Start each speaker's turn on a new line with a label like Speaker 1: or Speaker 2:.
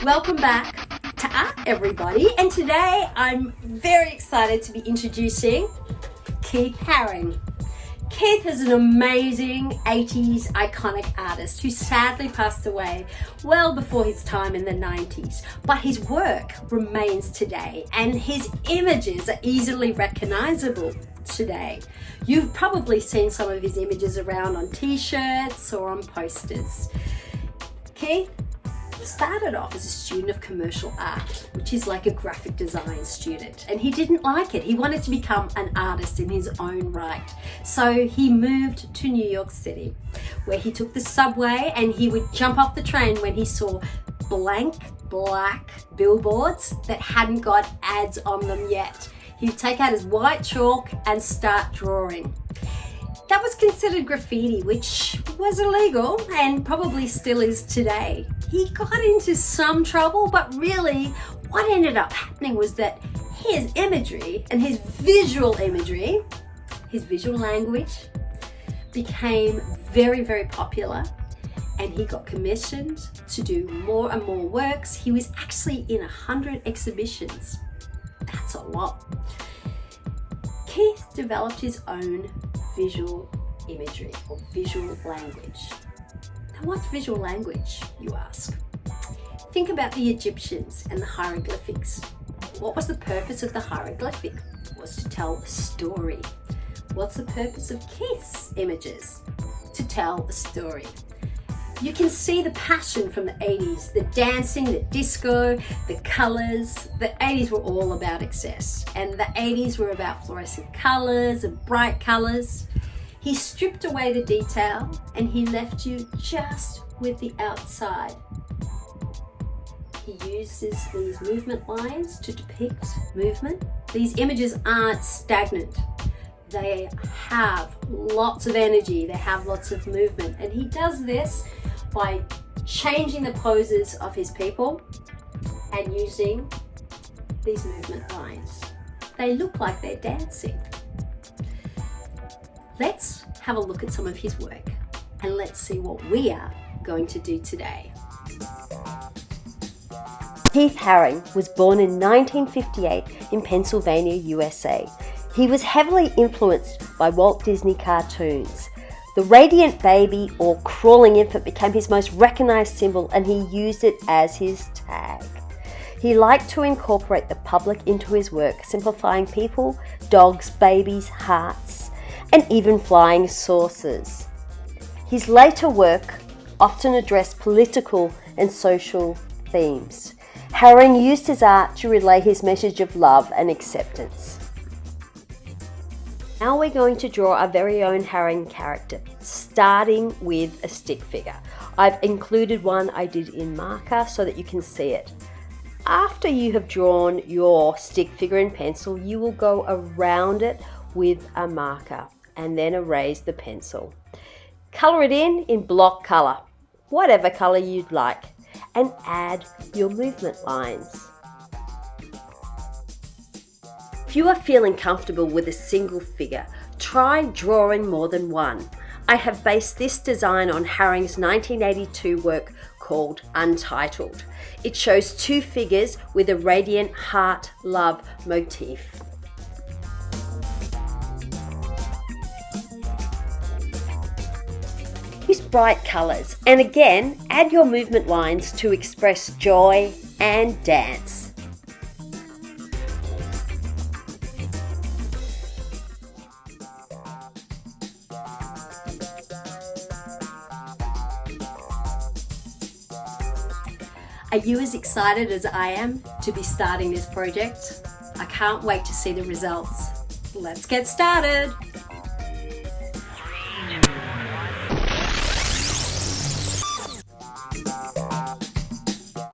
Speaker 1: Welcome back to Art, everybody. And today I'm very excited to be introducing Keith Haring. Keith is an amazing 80s iconic artist who sadly passed away well before his time in the 90s. But his work remains today and his images are easily recognizable today. You've probably seen some of his images around on t-shirts or on posters. Keith started off as a student of commercial art, which is like a graphic design student, and he didn't like it. He wanted to become an artist in his own right. So he moved to New York City, where he took the subway and he would jump off the train when he saw blank black billboards that hadn't got ads on them yet. He'd take out his white chalk and start drawing. That was considered graffiti, which was illegal and probably still is today. He got into some trouble, but really what ended up happening was that his imagery and his visual imagery, his visual language, became very, very popular, and he got commissioned to do more and more works. He was actually in 100 exhibitions. That's a lot. Keith developed his own visual imagery or visual language. Now, what's visual language, you ask? Think about the Egyptians and the hieroglyphics. What was the purpose of the hieroglyphic? It was to tell a story. What's the purpose of Keith's images? To tell a story. You can see the passion from the 80s, the dancing, the disco, the colors. The 80s were all about excess, and the 80s were about fluorescent colors and bright colors. He stripped away the detail and he left you just with the outside. He uses these movement lines to depict movement. These images aren't stagnant. They have lots of energy, they have lots of movement, and he does this by changing the poses of his people and using these movement lines. They look like they're dancing. Let's have a look at some of his work and let's see what we are going to do today. Keith Haring was born in 1958 in Pennsylvania, USA. He was heavily influenced by Walt Disney cartoons. The radiant baby or crawling infant became his most recognized symbol, and he used it as his tag. He liked to incorporate the public into his work, simplifying people, dogs, babies, hearts, and even flying saucers. His later work often addressed political and social themes. Haring used his art to relay his message of love and acceptance. Now we're going to draw our very own Haring character, starting with a stick figure. I've included one I did in marker so that you can see it. After you have drawn your stick figure in pencil, you will go around it with a marker and then erase the pencil. Colour it in block colour, whatever colour you'd like, and add your movement lines. If you are feeling comfortable with a single figure, try drawing more than one. I have based this design on Haring's 1982 work called Untitled. It shows two figures with a radiant heart love motif. Use bright colours and again add your movement lines to express joy and dance. Are you as excited as I am to be starting this project? I can't wait to see the results. Let's get started.